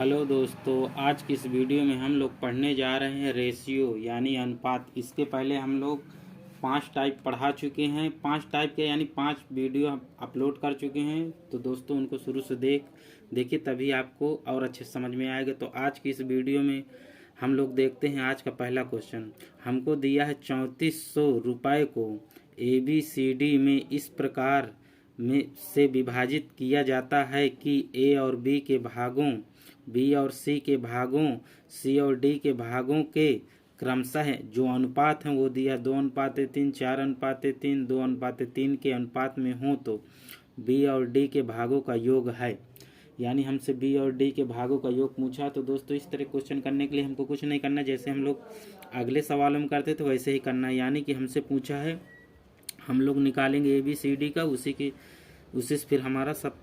Hello दोस्तों, आज की इस वीडियो में हम लोग पढ़ने जा रहे हैं रेशियो यानी अनुपात। इसके पहले हम लोग 5 टाइप पढ़ा चुके हैं। 5 टाइप के यानी 5 वीडियो हम अपलोड कर चुके हैं। तो दोस्तों उनको शुरू से देखिए, तभी आपको और अच्छे समझ में आएगा। तो आज की इस वीडियो में हम लोग देखते हैं आज का पहला क्वेश्चन। हमको दिया है 3400 रुपये को ABCD में इस प्रकार में से विभाजित किया जाता है कि A और B के भागों, B और C के भागों, C और D के भागों के क्रमशः जो अनुपात हैं वो दिया 2:3, 4:3, 2:3 के अनुपात में हो तो B और D के भागों का योग है। यानी हमसे B और D के भागों का योग पूछा। तो दोस्तों इस तरह क्वेश्चन करने के लिए हमको कुछ नहीं करना, जैसे हम लोग अगले सवालों में करते थे वैसे ही करना है। यानी कि हमसे पूछा है, हम लोग निकालेंगे ABCD का, उसी से फिर हमारा सब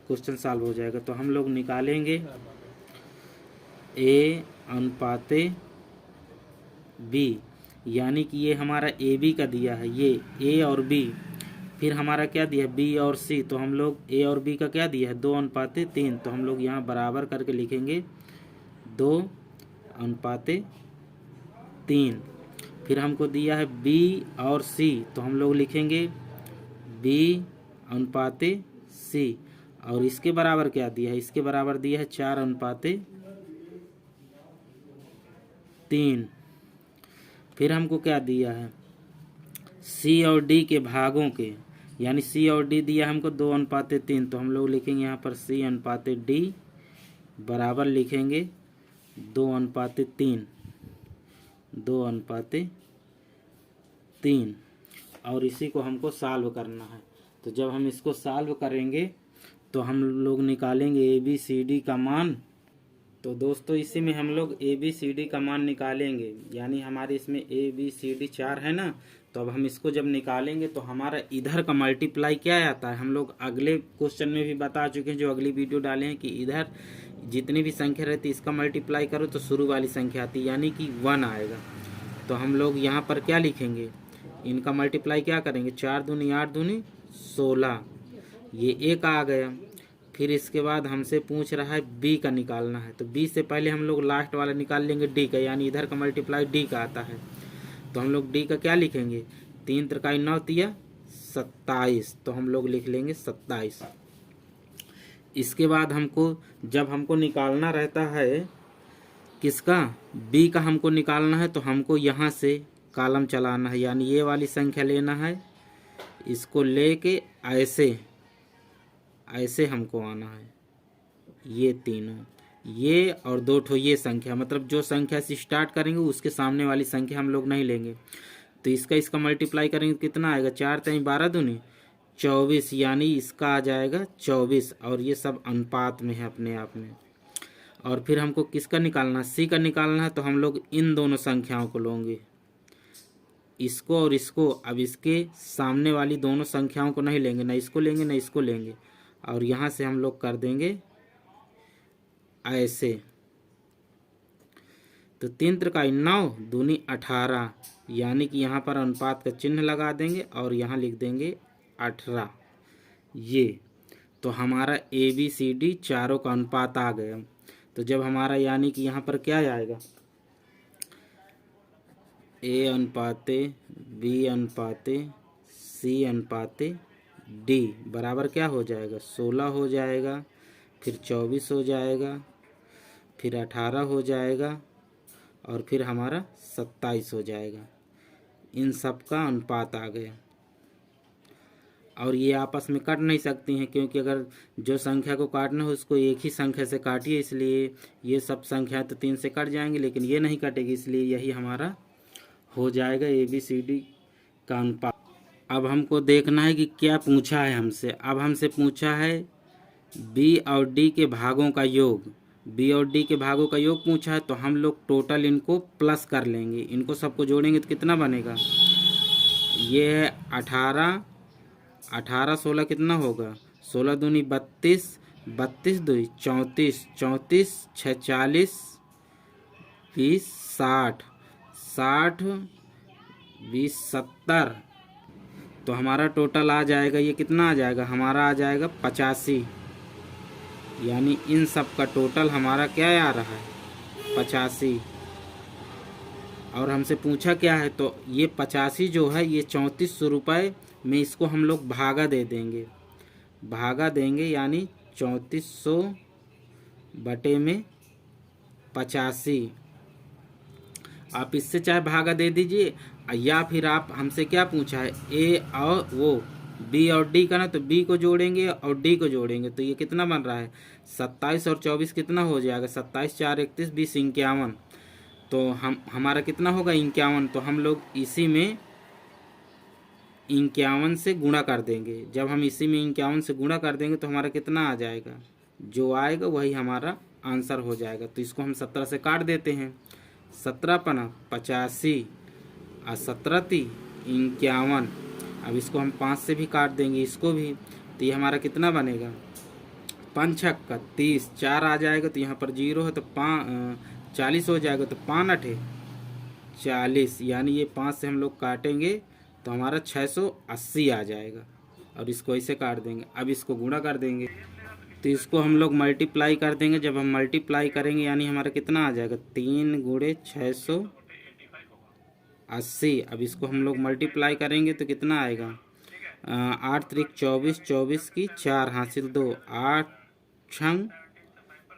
क्वेश्चन सॉल्व हो जाएगा। तो हम लोग निकालेंगे A/B, यानी कि ये हमारा AB का दिया है, ये A और B। फिर हमारा क्या दिया है B और C, तो हम लोग A और B का क्या दिया है 2:3। तो हम लोग यहाँ बराबर करके लिखेंगे 2:3। फिर हमको दिया है B और C, तो हम लोग लिखेंगे B/C। और इसके बराबर क्या दिया है, इसके बराबर दिया है 4:3। फिर हमको क्या दिया है C और D के भागों के, यानी C और D दिया हमको 2:3। तो हम लोग लिखेंगे यहाँ पर C/D बराबर लिखेंगे 2:3, 2:3। और इसी को हमको सॉल्व करना है। तो जब हम इसको सॉल्व करेंगे तो हम लोग निकालेंगे ABCD का मान। तो दोस्तों इसी में हम लोग ABCD का मान निकालेंगे, यानी हमारे इसमें ABCD 4 है ना। तो अब हम इसको जब निकालेंगे तो हमारा इधर का मल्टीप्लाई क्या आता है, हम लोग अगले क्वेश्चन में भी बता चुके हैं, जो अगली वीडियो डाले हैं, कि इधर जितनी भी संख्या रहती है इसका मल्टीप्लाई करो तो शुरू वाली संख्या आती है, यानी कि 1 आएगा। तो हम लोग यहाँ पर क्या लिखेंगे, इनका मल्टीप्लाई क्या करेंगे, 4 दूनी 8 दूनी 16, ये 1 आ गया। फिर इसके बाद हमसे पूछ रहा है B का निकालना है। तो B से पहले हम लोग लास्ट वाला निकाल लेंगे D का, यानी इधर का मल्टीप्लाई D का आता है। तो हम लोग D का क्या लिखेंगे, 3 त्रिकाई 9 तिया 27, तो हम लोग लिख लेंगे 27। इसके बाद जब हमको निकालना रहता है किसका, B का हमको निकालना है, तो हमको यहाँ से कॉलम चलाना है, यानी ये वाली संख्या लेना है, इसको लेके ऐसे हमको आना है, ये तीनों, ये और 2 ठो ये संख्या, मतलब जो संख्या से स्टार्ट करेंगे उसके सामने वाली संख्या हम लोग नहीं लेंगे। तो इसका मल्टीप्लाई करेंगे तो कितना आएगा, 4 3 12 दूनी 24, यानी इसका आ जाएगा 24। और ये सब अनुपात में है अपने आप में। और फिर हमको किसका निकालना है, C का निकालना है। तो हम लोग इन दोनों संख्याओं को लेंगे, इसको और इसको। अब इसके सामने वाली दोनों संख्याओं को नहीं लेंगे, ना इसको लेंगे ना इसको लेंगे, और यहाँ से हम लोग कर देंगे ऐसे। तो 3 त्रिकाई 9 दूनी 18, यानी कि यहाँ पर अनुपात का चिन्ह लगा देंगे और यहाँ लिख देंगे 18, ये। तो हमारा ABCD चारों का अनुपात आ गया। तो जब हमारा यानी कि यहाँ पर क्या आएगा, A/B/C/D बराबर क्या हो जाएगा, 16 हो जाएगा, फिर 24 हो जाएगा, फिर 18 हो जाएगा, और फिर हमारा 27 हो जाएगा। इन सब का अनुपात आ गया। और ये आपस में कट नहीं सकती हैं, क्योंकि अगर जो संख्या को काटना हो उसको एक ही संख्या से काटिए, इसलिए ये सब संख्या तो 3 से कट जाएंगी, लेकिन ये नहीं कटेगी, इसलिए यही हमारा हो जाएगा ABCD का अनुपात। अब हमको देखना है कि क्या पूछा है हमसे। अब हमसे पूछा है B और D के भागों का योग, B और D के भागों का योग पूछा है। तो हम लोग टोटल इनको प्लस कर लेंगे, इनको सबको जोड़ेंगे तो कितना बनेगा, ये है 18, 18 16 कितना होगा, 16 दूनी 32, 32 दूनी 34, 34 6 40, 20 60, 60 20 70। तो हमारा टोटल आ जाएगा, ये कितना आ जाएगा, हमारा आ जाएगा 85। यानी इन सब का टोटल हमारा क्या आ रहा है 85। और हमसे पूछा क्या है, तो ये 85 जो है ये 3400 रुपये में इसको हम लोग भागा दे देंगे, भागा देंगे यानी 3400 बटे में 85। आप इससे चाहे भागा दे दीजिए, या फिर आप हमसे क्या पूछा है ए और वो बी और डी का ना, तो बी को जोड़ेंगे और डी को जोड़ेंगे तो ये कितना बन रहा है 27 और 24 कितना हो जाएगा 27 4 31 20 51। तो हमारा कितना होगा 51। तो हम लोग इसी में 51 से गुणा कर देंगे। जब हम इसी में 51 से गुणा कर देंगे तो हमारा कितना आ जाएगा, जो आएगा वही हमारा आंसर हो जाएगा। तो इसको हम 17 से काट देते हैं, 17 पना 85 और 17 × 51। अब इसको हम 5 से भी काट देंगे, इसको भी। तो ये हमारा कितना बनेगा 5 छक्का 30, 4 आ जाएगा तो यहाँ पर 0 है तो 40 हो जाएगा। तो 5 8 40, यानी ये 5 से हम लोग काटेंगे तो हमारा 680 आ जाएगा। और इसको ऐसे काट देंगे। अब इसको गुणा कर देंगे तो इसको हम लोग मल्टीप्लाई कर देंगे। जब हम मल्टीप्लाई करेंगे यानी हमारा कितना आ जाएगा 3 × 680। अब इसको हम लोग मल्टीप्लाई करेंगे तो कितना आएगा 8 3 24, 24 की 4 हासिल 2, 8 छंग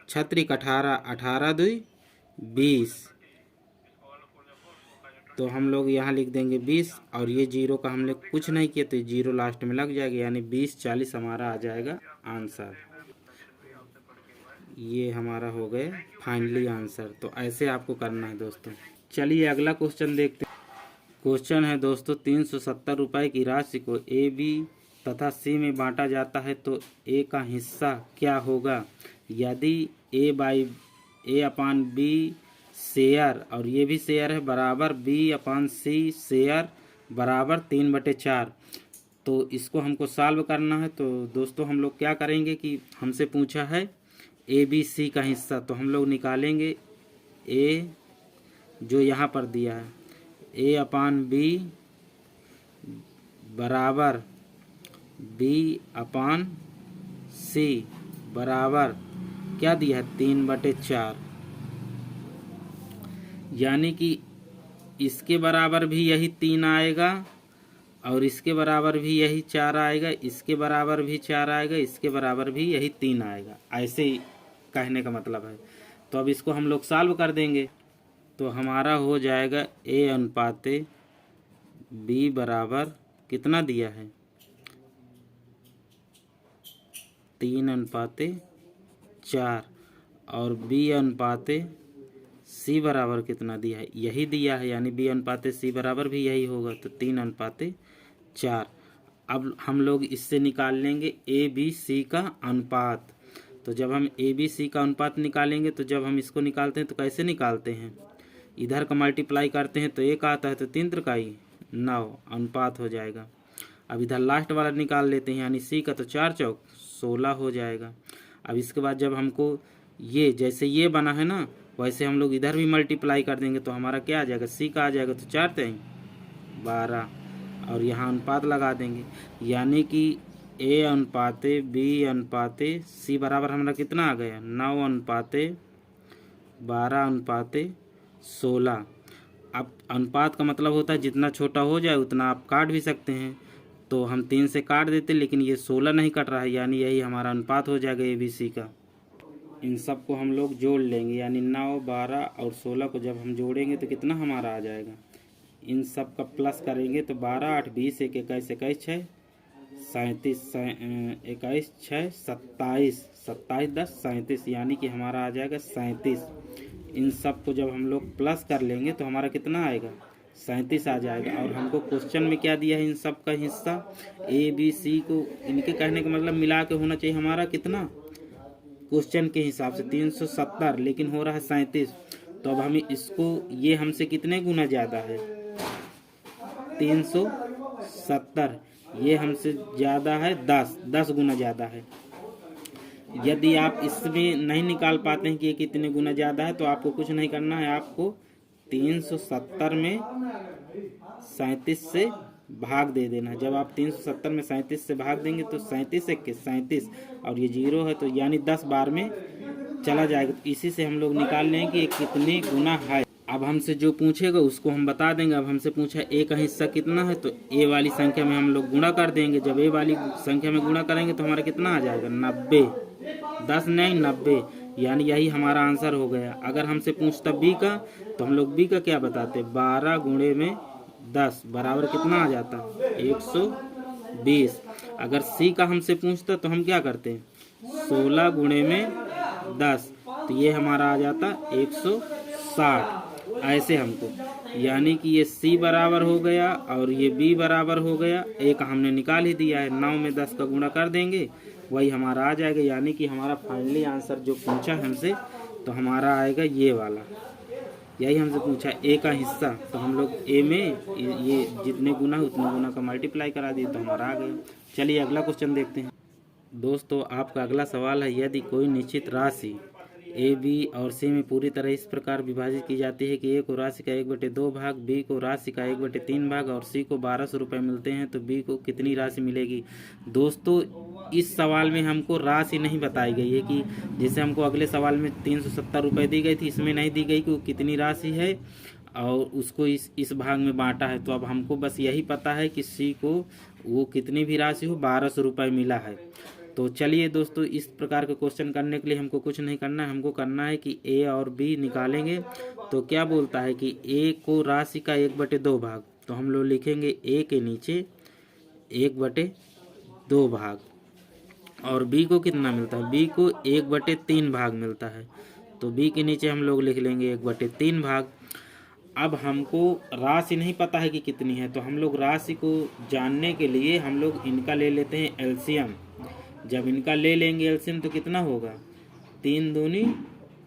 6 18, 18 2 20। तो हम लोग यहाँ लिख देंगे 20 और ये 0 का हम लोग कुछ नहीं किया तो 0 लास्ट में लग जाएगा, यानी 20 40 हमारा आ जाएगा आंसर। ये हमारा हो गए फाइनली आंसर। तो ऐसे आपको करना है दोस्तों। चलिए अगला क्वेश्चन देखते हैं। क्वेश्चन है दोस्तों 370 रुपये की राशि को ए बी तथा सी में बांटा जाता है तो ए का हिस्सा क्या होगा यदि ए अपान बी शेयर, और ये भी शेयर है, बराबर बी अपान सी शेयर बराबर 3/4। तो इसको हमको सॉल्व करना है। तो दोस्तों हम लोग क्या करेंगे कि हमसे पूछा है ए बी सी का हिस्सा, तो हम लोग निकालेंगे ए जो यहाँ पर दिया है ए अपान बी बराबर बी अपान सी बराबर क्या दिया है 3/4, यानी कि इसके बराबर भी यही 3 आएगा और इसके बराबर भी यही 4 आएगा, इसके बराबर भी 4 आएगा, इसके बराबर भी यही 3 आएगा। ऐसे ही कहने का मतलब है। तो अब इसको हम लोग सॉल्व कर देंगे तो हमारा हो जाएगा ए अनुपाते बी बराबर कितना दिया है 3/4 और बी अनुपाते सी बराबर कितना दिया है यही दिया है, यानी बी अनुपाते सी बराबर भी यही होगा तो 3/4। अब हम लोग इससे निकाल लेंगे ए बी सी का अनुपात। तो जब हम ए बी सी का अनुपात निकालेंगे तो जब हम इसको निकालते हैं तो कैसे निकालते हैं, इधर का मल्टीप्लाई करते हैं तो 1 आता है तो 3 3 9 अनुपात हो जाएगा। अब इधर लास्ट वाला निकाल लेते हैं, यानी सी का तो 4 चौक 16 हो जाएगा। अब इसके बाद जब हमको ये जैसे ये बना है ना वैसे हम लोग इधर भी मल्टीप्लाई कर देंगे तो हमारा क्या आ जाएगा सी का आ जाएगा तो 4 3 12 और यहाँ अनुपात लगा देंगे, यानी कि ए अनुपाते बी अनुपाते सी बराबर हमारा कितना आ गया 9/12/16। अब अनुपात का मतलब होता है जितना छोटा हो जाए उतना आप काट भी सकते हैं। तो हम 3 से काट देते लेकिन ये 16 नहीं कट रहा है, यानी यही हमारा अनुपात हो जाएगा ए बी सी का। इन सब को हम लोग जोड़ लेंगे, यानी 9 12 और 16 को जब हम जोड़ेंगे तो कितना हमारा आ जाएगा, इन सब का प्लस करेंगे तो 12 8 20 1 21 21 6 37 21 6 27 27 10 37, यानी कि हमारा आ जाएगा 37। इन सब को जब हम लोग प्लस कर लेंगे तो हमारा कितना आएगा 37 आ जाएगा। और हमको क्वेश्चन में क्या दिया है इन सब का हिस्सा ए बी सी को, इनके कहने का मतलब मिला के होना चाहिए हमारा कितना क्वेश्चन के हिसाब से 370, लेकिन हो रहा है 37। तो अब हमें इसको ये हमसे कितने गुना ज़्यादा है 370, ये हमसे ज़्यादा है 10 गुना ज़्यादा है। यदि आप इसमें नहीं निकाल पाते हैं कि ये कितने गुना ज़्यादा है तो आपको कुछ नहीं करना है, आपको 370 में 37 से भाग दे देना। जब आप 370 में 37 से भाग देंगे तो 37 एक 37 और ये 0 है, तो यानी 10 बार में चला जाएगा। तो इसी से हम लोग निकाल लेंगे कि ये कितने गुना है। अब हमसे जो पूछेगा उसको हम बता देंगे। अब हमसे पूछा ए का हिस्सा कितना है, तो ए वाली संख्या में हम लोग गुणा कर देंगे। जब ए वाली संख्या में गुणा करेंगे तो हमारा कितना आ जाएगा 90, 10 नहीं 90, यानी यही हमारा आंसर हो गया। अगर हमसे पूछता बी का तो हम लोग बी का क्या बताते, 12 गुणे में 10 बराबर कितना आ जाता 120। अगर सी का हमसे पूछता तो हम क्या करते हैं 16 गुणे में 10, तो ये हमारा आ जाता 160। ऐसे हमको, यानी कि ये सी बराबर हो गया और ये बी बराबर हो गया। एक हमने निकाल ही दिया है, 9 में 10 का गुणा कर देंगे वही हमारा आ जाएगा। यानी कि हमारा फाइनली आंसर जो पूछा हमसे तो हमारा आएगा ये वाला। यही हमसे पूछा ए का हिस्सा, तो हम लोग ए में ये जितने गुना उतने गुना का मल्टीप्लाई करा दिए तो हमारा आ गया। चलिए अगला क्वेश्चन देखते हैं। दोस्तों आपका अगला सवाल है, यदि कोई निश्चित राशि ए बी और सी में पूरी तरह इस प्रकार विभाजित की जाती है कि ए को राशि का 1/2 भाग, बी को राशि का 1/3 भाग और सी को 1200 रुपये मिलते हैं, तो बी को कितनी राशि मिलेगी। दोस्तों इस सवाल में हमको राशि नहीं बताई गई है कि जैसे हमको अगले सवाल में 370 रुपये दी गई थी, इसमें नहीं दी गई कि वो कितनी राशि है और उसको इस भाग में बांटा है। तो अब हमको बस यही पता है कि सी को वो कितनी भी राशि हो 1200 रुपये मिला है। तो चलिए दोस्तों इस प्रकार के क्वेश्चन करने के लिए हमको कुछ नहीं करना है, हमको करना है कि ए और बी निकालेंगे। तो क्या बोलता है कि ए को राशि का 1/2 भाग, तो हम लोग लिखेंगे ए के नीचे 1/2 भाग, और बी को कितना मिलता है, बी को 1/3 भाग मिलता है, तो बी के नीचे हम लोग लिख लेंगे 1/3 भाग। अब हमको राशि नहीं पता है कि कितनी है, तो हम लोग राशि को जानने के लिए हम लोग इनका ले लेते हैं एलसीएम। जब इनका ले लेंगे एलसीएम तो कितना होगा 3 दूनी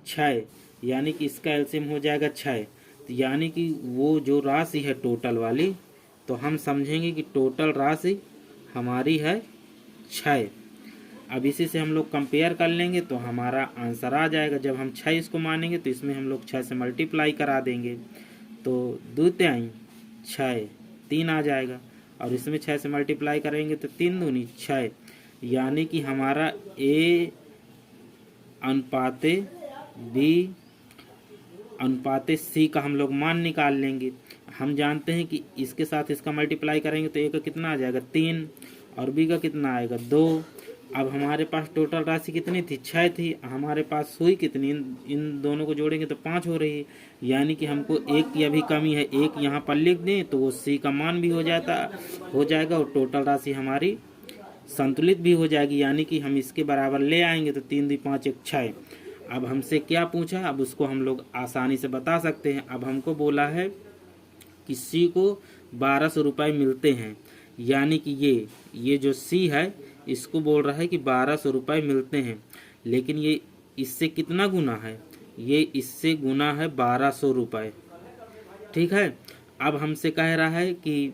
6, यानी कि इसका एलसीएम हो जाएगा 6। तो यानी कि वो जो राशि है टोटल वाली, तो हम समझेंगे कि टोटल राशि हमारी है 6। अब इसी से हम लोग कंपेयर कर लेंगे तो हमारा आंसर आ जाएगा। जब हम 6 इसको मानेंगे तो इसमें हम लोग 6 से मल्टीप्लाई करा देंगे, तो 2 तिहाई 6 3 आ जाएगा, और इसमें 6 से मल्टीप्लाई करेंगे तो 3 दूनी 6, यानी कि हमारा ए अनुपाते बी अनुपाते सी का हम लोग मान निकाल लेंगे। हम जानते हैं कि इसके साथ इसका मल्टीप्लाई करेंगे तो ए का कितना आ जाएगा 3 और बी का कितना आएगा 2। अब हमारे पास टोटल राशि कितनी थी 6 थी, हमारे पास हुई कितनी, इन दोनों को जोड़ेंगे तो 5 हो रही है, यानी कि हमको एक की अभी कमी है, एक यहाँ पर लिख दें तो वो सी का मान भी हो जाएगा और टोटल राशि हमारी संतुलित भी हो जाएगी, यानी कि हम इसके बराबर ले आएंगे। तो 3 2 5 1 6। अब हमसे क्या पूछा, अब उसको हम लोग आसानी से बता सकते हैं। अब हमको बोला है कि सी को 1200 रुपये मिलते हैं, यानी कि ये जो सी है इसको बोल रहा है कि 1200 रुपये मिलते हैं, लेकिन ये इससे कितना गुना है, ये इससे गुना है 1200 रुपये। ठीक है। अब हमसे कह रहा है कि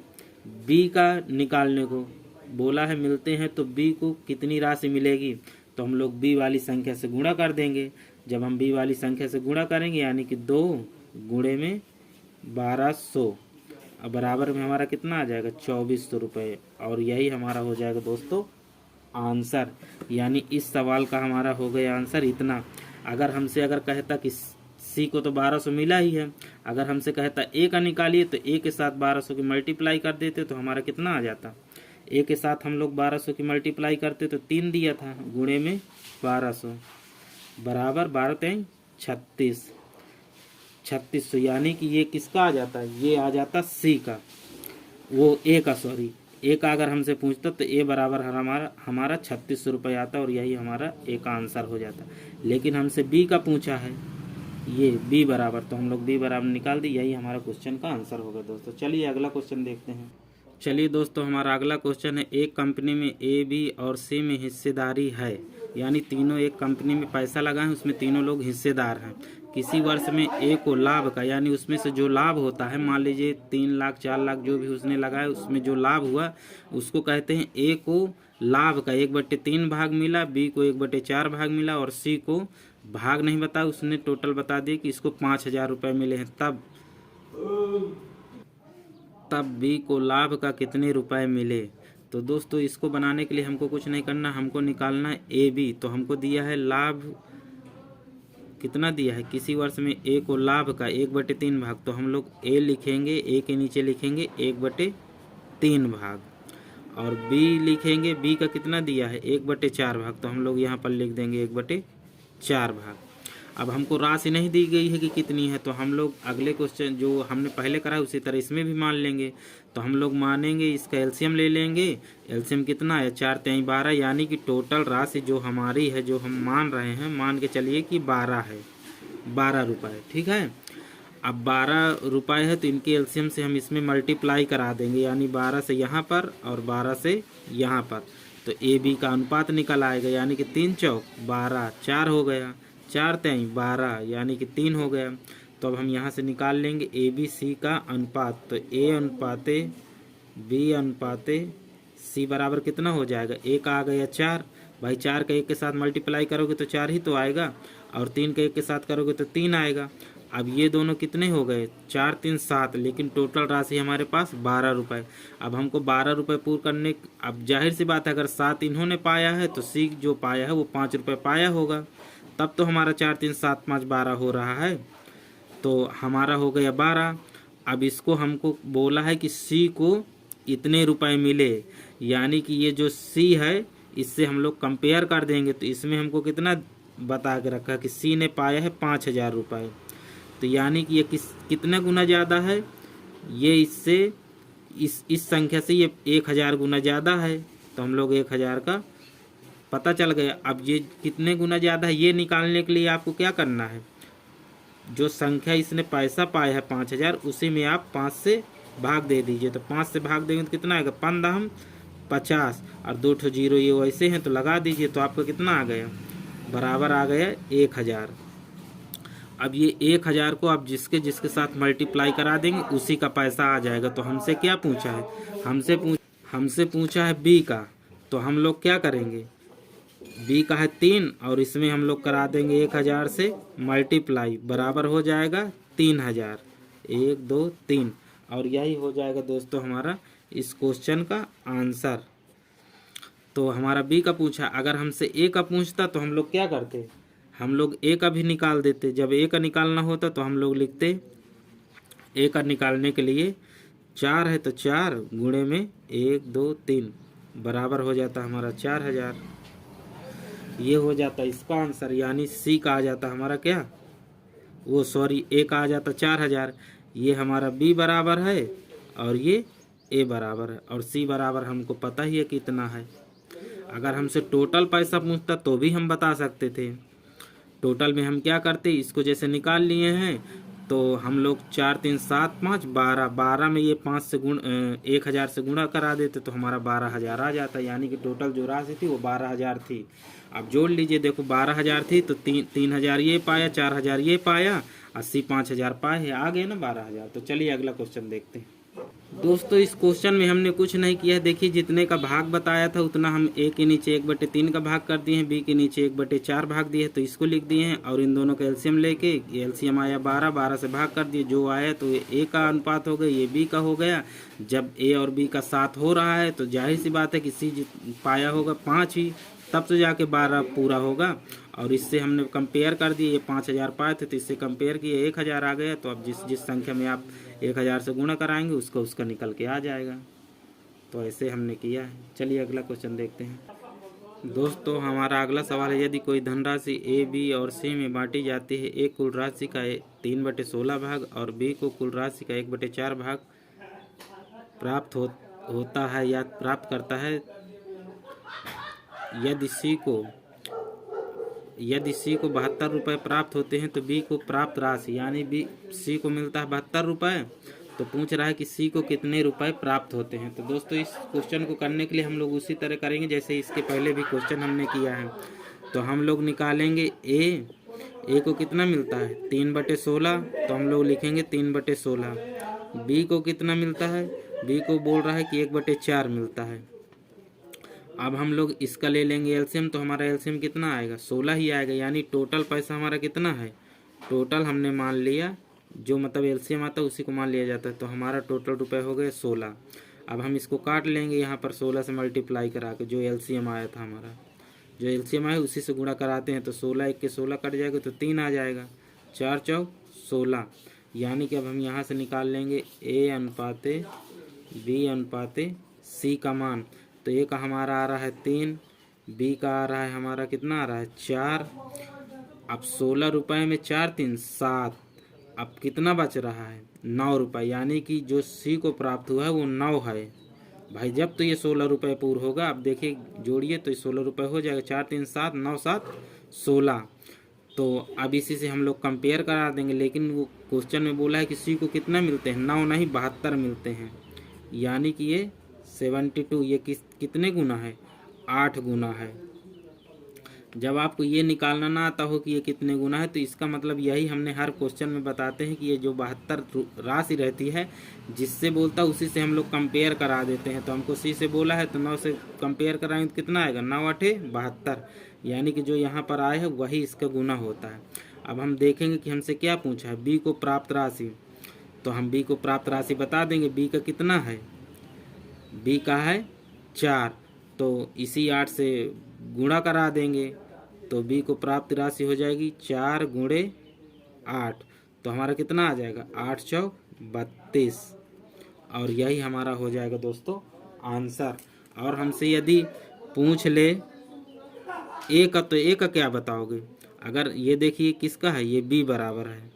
बी का निकालने को बोला है मिलते हैं, तो बी को कितनी राशि मिलेगी, तो हम लोग बी वाली संख्या से गुणा कर देंगे। जब हम बी वाली संख्या से गुणा करेंगे यानी कि 2 गुणे में 1200, अब बराबर में हमारा कितना आ जाएगा 2400 रुपये, और यही हमारा हो जाएगा दोस्तों आंसर। यानी इस सवाल का हमारा हो गया आंसर इतना। अगर हमसे कहता कि सी को तो 1200 मिला ही है, अगर हमसे कहता ए का निकालिए तो ए के साथ 1200 की मल्टीप्लाई कर देते तो हमारा कितना आ जाता, ए के साथ हम लोग 1200 की मल्टीप्लाई करते तो 3 दिया था, गुणे में 1200 बराबर 12 3 3600, यानी कि ये किसका आ जाता है, ये आ जाता सी का, वो ए का, सॉरी ए का अगर हमसे पूछता तो ए बराबर हमारा 3600 रुपये आता और यही हमारा ए का आंसर हो जाता। लेकिन हमसे बी का पूछा है, ये बी बराबर, तो हम लोग बी बराबर निकाल दी, यही हमारा क्वेश्चन का आंसर होगा दोस्तों। चलिए अगला क्वेश्चन देखते हैं। चलिए दोस्तों हमारा अगला क्वेश्चन है, एक कंपनी में ए बी और सी में हिस्सेदारी है, यानी तीनों एक कंपनी में पैसा लगाएं, उसमें तीनों लोग हिस्सेदार हैं। किसी वर्ष में ए को लाभ का, यानी उसमें से जो लाभ होता है, मान लीजिए 3 लाख 4 लाख जो भी उसने लगाया, उसमें जो लाभ हुआ उसको कहते हैं ए को लाभ का 1/3 भाग मिला, बी को 1/4 भाग मिला और सी को भाग नहीं बताया, उसने टोटल बता दिया कि इसको 5000 रुपये मिले हैं। तब तब बी को लाभ का कितने रुपए मिले। तो दोस्तों इसको बनाने के लिए हमको कुछ नहीं करना, हमको निकालना है ए बी। तो हमको दिया है लाभ कितना दिया है, किसी वर्ष में ए को लाभ का 1/3 भाग, तो हम लोग ए लिखेंगे, ए के नीचे लिखेंगे 1/3 भाग, और बी लिखेंगे, बी का कितना दिया है 1/4 भाग, तो हम लोग यहाँ पर लिख देंगे 1/4 भाग। अब हमको राशि नहीं दी गई है कि कितनी है, तो हम लोग अगले क्वेश्चन जो हमने पहले करा है उसी तरह इसमें भी मान लेंगे। तो हम लोग मानेंगे, इसका एलसीएम ले लेंगे। एलसीएम कितना है 4 3 12, यानी कि टोटल राशि जो हमारी है, जो हम मान रहे हैं, मान के चलिए कि 12 है, 12 रुपये। ठीक है, अब 12 रुपये है तो इनके एलसीएम से हम इसमें मल्टीप्लाई करा देंगे, यानी 12 से यहाँ पर और 12 से यहाँ पर, तो ए बी का अनुपात निकल आएगा, यानी कि 3 चौक 12, 4 हो गया, 4 3 12, यानी कि 3 हो गया। तो अब हम यहाँ से निकाल लेंगे ए बी सी का अनुपात, तो ए अनुपाते बी अनुपाते सी बराबर कितना हो जाएगा, एक आ गया 4, भाई 4 का 1 के साथ मल्टीप्लाई करोगे तो 4 ही तो आएगा, और 3 का 1 के साथ करोगे तो 3 आएगा। अब ये दोनों कितने हो गए, 4 3 7, लेकिन टोटल राशि हमारे पास 12 रुपये। अब हमको 12 रुपये पूर्ण करने, अब जाहिर सी बात है अगर 7 इन्होंने पाया है तो सी जो पाया है वो 5 रुपये पाया होगा, तब तो हमारा 4 3 7 5 12 हो रहा है, तो हमारा हो गया 12। अब इसको हमको बोला है कि सी को इतने रुपए मिले, यानी कि ये जो सी है इससे हम लोग कंपेयर कर देंगे, तो इसमें हमको कितना बता के रखा है कि सी ने पाया है 5,000 रुपये, तो यानी कि ये कितना गुना ज़्यादा है, ये इससे इस संख्या से ये 1,000 गुना ज़्यादा है, तो हम लोग 1,000 का पता चल गया। अब ये कितने गुना ज़्यादा है ये निकालने के लिए आपको क्या करना है, जो संख्या इसने पैसा पाया है 5,000, उसी में आप 5 से भाग दे दीजिए, तो 5 से भाग देंगे तो कितना आएगा 15 50, और 2 ठो जीरो ये वैसे हैं तो लगा दीजिए, तो आपका कितना आ गया, बराबर आ गया 1,000। अब ये 1,000 को आप जिसके जिसके साथ मल्टीप्लाई करा देंगे उसी का पैसा आ जाएगा। तो हमसे क्या पूछा है, हमसे पूछा है बी का, तो हम लोग क्या करेंगे, बी का है 3 और इसमें हम लोग करा देंगे 1,000 से मल्टीप्लाई, बराबर हो जाएगा 3,000, 1 2 3, और यही हो जाएगा दोस्तों हमारा इस क्वेश्चन का आंसर। तो हमारा बी का पूछा, अगर हमसे ए का पूछता तो हम लोग क्या करते, हम लोग ए का भी निकाल देते। जब ए का निकालना होता तो हम लोग लिखते, ए का निकालने के लिए 4 है तो 4 गुणे में 1 2 3 बराबर हो जाता हमारा 4,000, ये हो जाता इसका आंसर, यानी सी का आ जाता हमारा क्या, वो सॉरी ए का आ जाता 4,000। ये हमारा बी बराबर है और ये ए बराबर है, और सी बराबर हमको पता ही है कितना है। अगर हमसे टोटल पैसा पूछता तो भी हम बता सकते थे। टोटल में हम क्या करते, इसको जैसे निकाल लिए हैं तो हम लोग 4 3 7 5 12, 12 में ये 5 से 1,000 से गुणा करा देते तो हमारा 12,000 आ जाता, यानी कि टोटल जो राशि थी वो 12,000 थी। अब जोड़ लीजिए, देखो 12,000 थी तो 3,000 ये पाया, 4,000 ये पाया, 80 5,000 पाए है, आ गए ना 12,000। तो चलिए अगला क्वेश्चन देखते हैं। दोस्तों इस क्वेश्चन में हमने कुछ नहीं किया है, देखिए जितने का भाग बताया था उतना हम ए के नीचे 1/3 का भाग कर दिए हैं, बी के नीचे 1/4 भाग दिए हैं, तो इसको लिख दिए हैं, और इन दोनों का एलसीएम लेके, एलसीएम आया 12, 12 से भाग कर दिए, जो आया तो ये ए का अनुपात हो गया, ये बी का हो गया। जब ए और बी का साथ हो रहा है तो जाहिर सी बात है कि सी पाया होगा 5 ही, तब तो जाके 12 पूरा होगा। और इससे हमने कंपेयर कर दिए, ये 5,000 पाए थे तो इससे कंपेयर किए 1,000 आ गया। तो अब जिस संख्या में आप 1,000 से गुणा कराएंगे उसका निकल के आ जाएगा। तो ऐसे हमने किया है। चलिए अगला क्वेश्चन देखते हैं। दोस्तों हमारा अगला सवाल है, यदि कोई धनराशि ए बी और सी में बांटी जाती है, ए कुल राशि का 3/16 भाग और बी को कुल राशि का 1/4 भाग प्राप्त होता है या प्राप्त करता है, यदि सी को 72 रुपये प्राप्त होते हैं तो बी को प्राप्त राशि, यानी बी सी को मिलता है 72 रुपये, तो पूछ रहा है कि सी को कितने रुपए प्राप्त होते हैं। तो दोस्तों इस क्वेश्चन को करने के लिए हम लोग उसी तरह करेंगे जैसे इसके पहले भी क्वेश्चन हमने किया है। तो हम लोग निकालेंगे ए को कितना मिलता है 3/16, तो हम लोग लिखेंगे 3/16। बी को कितना मिलता है, बी को बोल रहा है कि 1/4 मिलता है। अब हम लोग इसका ले लेंगे एलसीएम, तो हमारा एलसीएम कितना आएगा 16 ही आएगा, यानी टोटल पैसा हमारा कितना है, टोटल हमने मान लिया जो मतलब एलसीएम आता है उसी को मान लिया जाता है। तो हमारा टोटल रुपए हो गए 16। अब हम इसको काट लेंगे यहाँ पर 16 से मल्टीप्लाई करा के, जो एलसीएम आया था हमारा, जो एलसीएम आया उसी से गुणा कराते हैं। तो 16 एक के 16 कट जाएगा तो 3 आ जाएगा, 4 चौक 16। यानी कि अब हम यहाँ से निकाल लेंगे ए अनुपाते बी अनुपाते सी का मान। तो ए का हमारा आ रहा है 3, बी का आ रहा है हमारा कितना आ रहा है 4। अब 16 रुपये में 4 3 7, अब कितना बच रहा है 9 रुपये, यानी कि जो सी को प्राप्त हुआ है वो 9 है भाई। जब तो ये 16 रुपये पूर्ण होगा, अब देखिए जोड़िए तो 16 रुपये हो जाएगा, 4 3 7 9 7 16। तो अब इसी से हम लोग कंपेयर करा देंगे, लेकिन वो क्वेश्चन में बोला है कि सी को कितना मिलते हैं, 9 नहीं 72 मिलते हैं। यानी कि ये 72 ये कितने गुना है, 8 गुना है। जब आपको ये निकालना ना आता हो कि ये कितने गुना है, तो इसका मतलब यही हमने हर क्वेश्चन में बताते हैं कि ये जो 72 राशि रहती है जिससे बोलता है उसी से हम लोग कंपेयर करा देते हैं। तो हमको सी से बोला है तो 9 से कंपेयर कराएंगे तो कितना आएगा, 9 8 72, यानी कि जो यहाँ पर आया है वही इसका गुना होता है। अब हम देखेंगे कि हमसे क्या पूछा है, बी को प्राप्त राशि। तो हम बी को प्राप्त राशि बता देंगे। बी का कितना है, बी का है 4, तो इसी 8 से गुणा करा देंगे तो बी को प्राप्त राशि हो जाएगी 4 गुणे 8। तो हमारा कितना आ जाएगा, 8 चौक 32। और यही हमारा हो जाएगा दोस्तों आंसर। और हमसे यदि पूछ ले ए का, तो ए का क्या बताओगे। अगर ये देखिए किसका है, ये बी बराबर है।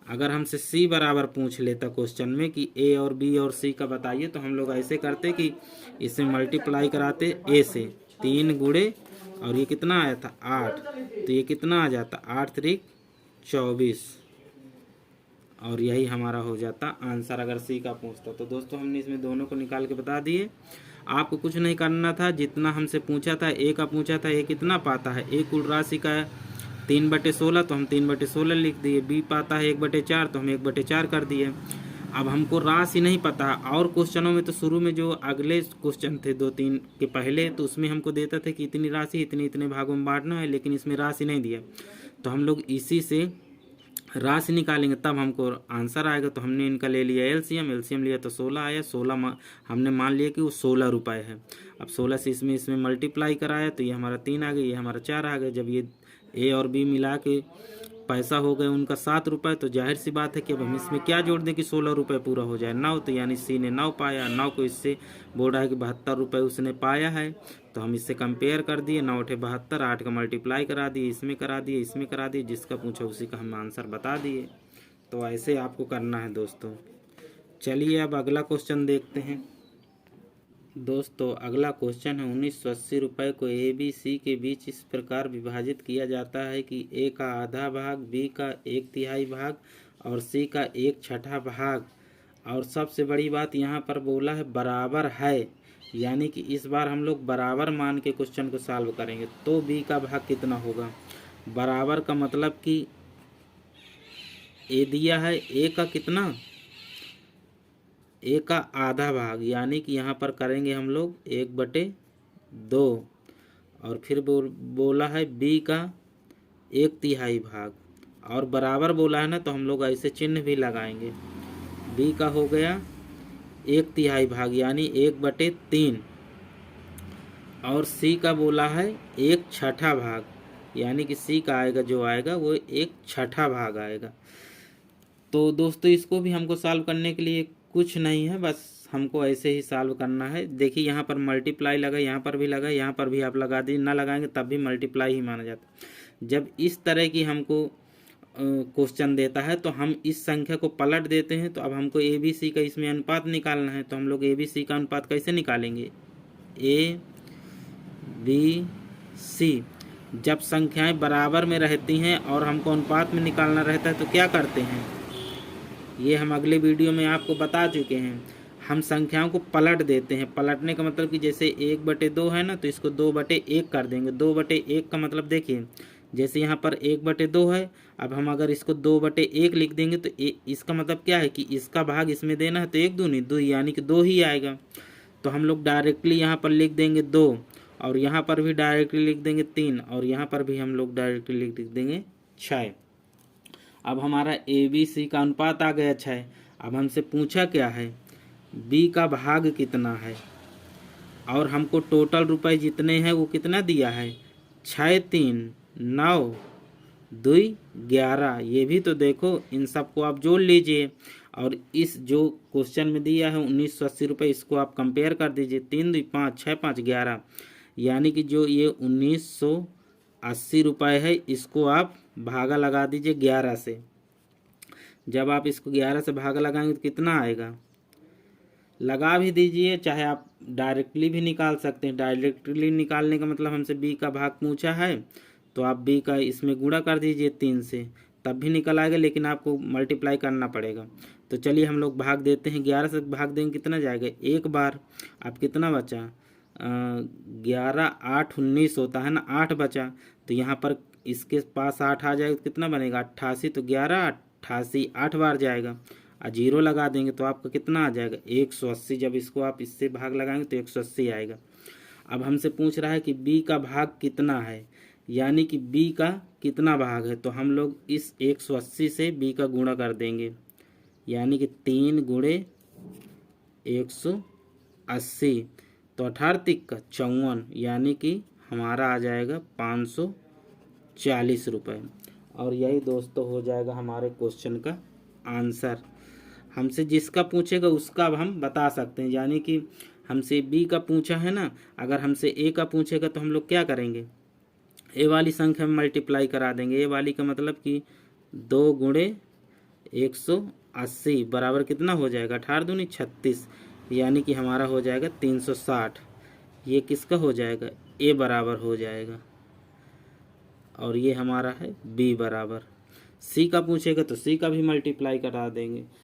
अगर हमसे सी बराबर पूछ लेता क्वेश्चन में कि ए और बी और सी का बताइए, तो हम लोग ऐसे करते कि इसे मल्टीप्लाई कराते ए से, 3 गुणे और ये कितना आया था 8, तो ये कितना आ जाता 8 3 24, और यही हमारा हो जाता आंसर अगर सी का पूछता। तो दोस्तों हमने इसमें दोनों को निकाल के बता दिए। आपको कुछ नहीं करना था, जितना हमसे पूछा था ए का पूछा था, ए कितना पाता है, ए कुल राशि का 3/16, तो हम 3/16 लिख दिए। बी पाता है 1/4, तो हम 1/4 कर दिए। अब हमको राशि नहीं पता। और क्वेश्चनों में तो शुरू में जो अगले क्वेश्चन थे 2-3 के पहले, तो उसमें हमको देता था कि इतनी राशि इतने इतने भागों में बांटना है, लेकिन इसमें राशि नहीं दिया। तो हम लोग इसी से राशि निकालेंगे तब हमको आंसर आएगा। तो हमने इनका ले लिया एलसीएम, एलसीएम लिया तो 16 आया। 16 हमने मान लिया कि वो 16 रुपये है। अब 16 से इसमें मल्टीप्लाई कराया तो ये हमारा 3 आ गया, ये हमारा 4 आ गया। जब ये ए और बी मिला के पैसा हो गए उनका 7 रुपये, तो जाहिर सी बात है कि अब हम इसमें क्या जोड़ दें कि 16 रुपये पूरा हो जाए, 9। तो यानी सी ने 9 पाया, 9 को इससे बोल रहा है कि 72 रुपये उसने पाया है। तो हम इससे कंपेयर कर दिए, 9 8 72, 8 का मल्टीप्लाई करा दिए, इसमें करा दिए, इसमें करा दिए, जिसका पूछा उसी का हम आंसर बता दिए। तो ऐसे आपको करना है दोस्तों। चलिए अब अगला क्वेश्चन देखते हैं। दोस्तों अगला क्वेश्चन है, 1980 रुपये को ए बी सी के बीच इस प्रकार विभाजित किया जाता है कि ए का आधा भाग, बी का 1/3 भाग और सी का 1/6 भाग। और सबसे बड़ी बात यहाँ पर बोला है बराबर है, यानी कि इस बार हम लोग बराबर मान के क्वेश्चन को सॉल्व करेंगे। तो बी का भाग कितना होगा, बराबर का मतलब कि ए दिया है, ए का कितना, ए का आधा भाग, यानी कि यहाँ पर करेंगे हम लोग 1/2। और फिर बोला है बी का 1/3 भाग, और बराबर बोला है ना, तो हम लोग ऐसे चिन्ह भी लगाएंगे। बी का हो गया 1/3 भाग यानी 1/3, और सी का बोला है 1/6 भाग, यानी कि सी का आएगा जो आएगा वो 1/6 भाग आएगा। तो दोस्तों इसको भी हमको सॉल्व करने के लिए कुछ नहीं है, बस हमको ऐसे ही सॉल्व करना है। देखिए यहाँ पर मल्टीप्लाई लगा, यहाँ पर भी लगा, यहाँ पर भी आप लगा दी, ना लगाएंगे तब भी मल्टीप्लाई ही माना जाता। जब इस तरह की हमको क्वेश्चन देता है तो हम इस संख्या को पलट देते हैं। तो अब हमको ए बी सी का इसमें अनुपात निकालना है। तो हम लोग ए बी सी का अनुपात कैसे निकालेंगे, ए बी सी जब संख्याएं बराबर में रहती हैं और हमको अनुपात में निकालना रहता है तो क्या करते हैं, ये हम अगले वीडियो में आपको बता चुके हैं। हम संख्याओं को पलट देते हैं। पलटने का मतलब कि जैसे 1/2 है ना, तो इसको 2/1 कर देंगे। 2/1 का मतलब देखिए, जैसे यहाँ पर 1/2 है, अब हम अगर इसको 2/1 लिख देंगे तो इसका मतलब क्या है कि इसका भाग इसमें देना है, तो 1 दूनी 2 यानी कि 2 ही आएगा। तो हम लोग डायरेक्टली यहाँ पर लिख देंगे 2, और यहाँ पर भी डायरेक्टली लिख देंगे 3, और यहाँ पर भी हम लोग डायरेक्टली लिख देंगे 6। अब हमारा ए बी सी का अनुपात आ गया 6। अब हमसे पूछा क्या है, बी का भाग कितना है, और हमको टोटल रुपए जितने हैं वो कितना दिया है, 6 3 9 2 11। ये भी तो देखो, इन सबको आप जोड़ लीजिए, और इस जो क्वेश्चन में दिया है 1980 रुपये, इसको आप कंपेयर कर दीजिए। 3 2 5 6 5 11, यानी कि जो ये 1980 रुपये है, इसको आप भागा लगा दीजिए 11 से। जब आप इसको 11 से भागा लगाएंगे तो कितना आएगा, लगा भी दीजिए, चाहे आप डायरेक्टली भी निकाल सकते हैं। डायरेक्टली निकालने का मतलब हमसे बी का भाग पूछा है, तो आप बी का इसमें गुणा कर दीजिए 3 से, तब भी निकल आएगा, लेकिन आपको मल्टीप्लाई करना पड़ेगा। तो चलिए हम लोग भाग देते हैं। 11 से भाग देंगे कितना जाएगा, एक बार। अब कितना बचा, 11 8 19 होता है ना, 8 बचा। तो यहाँ पर इसके पास 8 आ जाएगा तो कितना बनेगा, 88। तो 11 88 8 बार जाएगा, और जीरो लगा देंगे तो आपका कितना आ जाएगा, 180। जब इसको आप इससे भाग लगाएंगे तो 180 आएगा। अब हमसे पूछ रहा है कि बी का भाग कितना है, यानी कि बी का कितना भाग है। तो हम लोग इस 180 से बी का गुणा कर देंगे, यानी कि 3 गुणे 180, तो 18 तिक्का 54, यानी कि हमारा आ जाएगा 540 रुपये। और यही दोस्तों हो जाएगा हमारे क्वेश्चन का आंसर। हमसे जिसका पूछेगा उसका अब हम बता सकते हैं, यानी कि हमसे बी का पूछा है ना, अगर हमसे ए का पूछेगा तो हम लोग क्या करेंगे, ए वाली संख्या में मल्टीप्लाई करा देंगे। ए वाली का मतलब कि 2 गुणे 180 बराबर कितना हो जाएगा, 18 दूनी 36, यानी कि हमारा हो जाएगा 360। ये किसका हो जाएगा, ए बराबर हो जाएगा, और ये हमारा है बी बराबर। सी का पूछेगा तो सी का भी मल्टीप्लाई करा देंगे।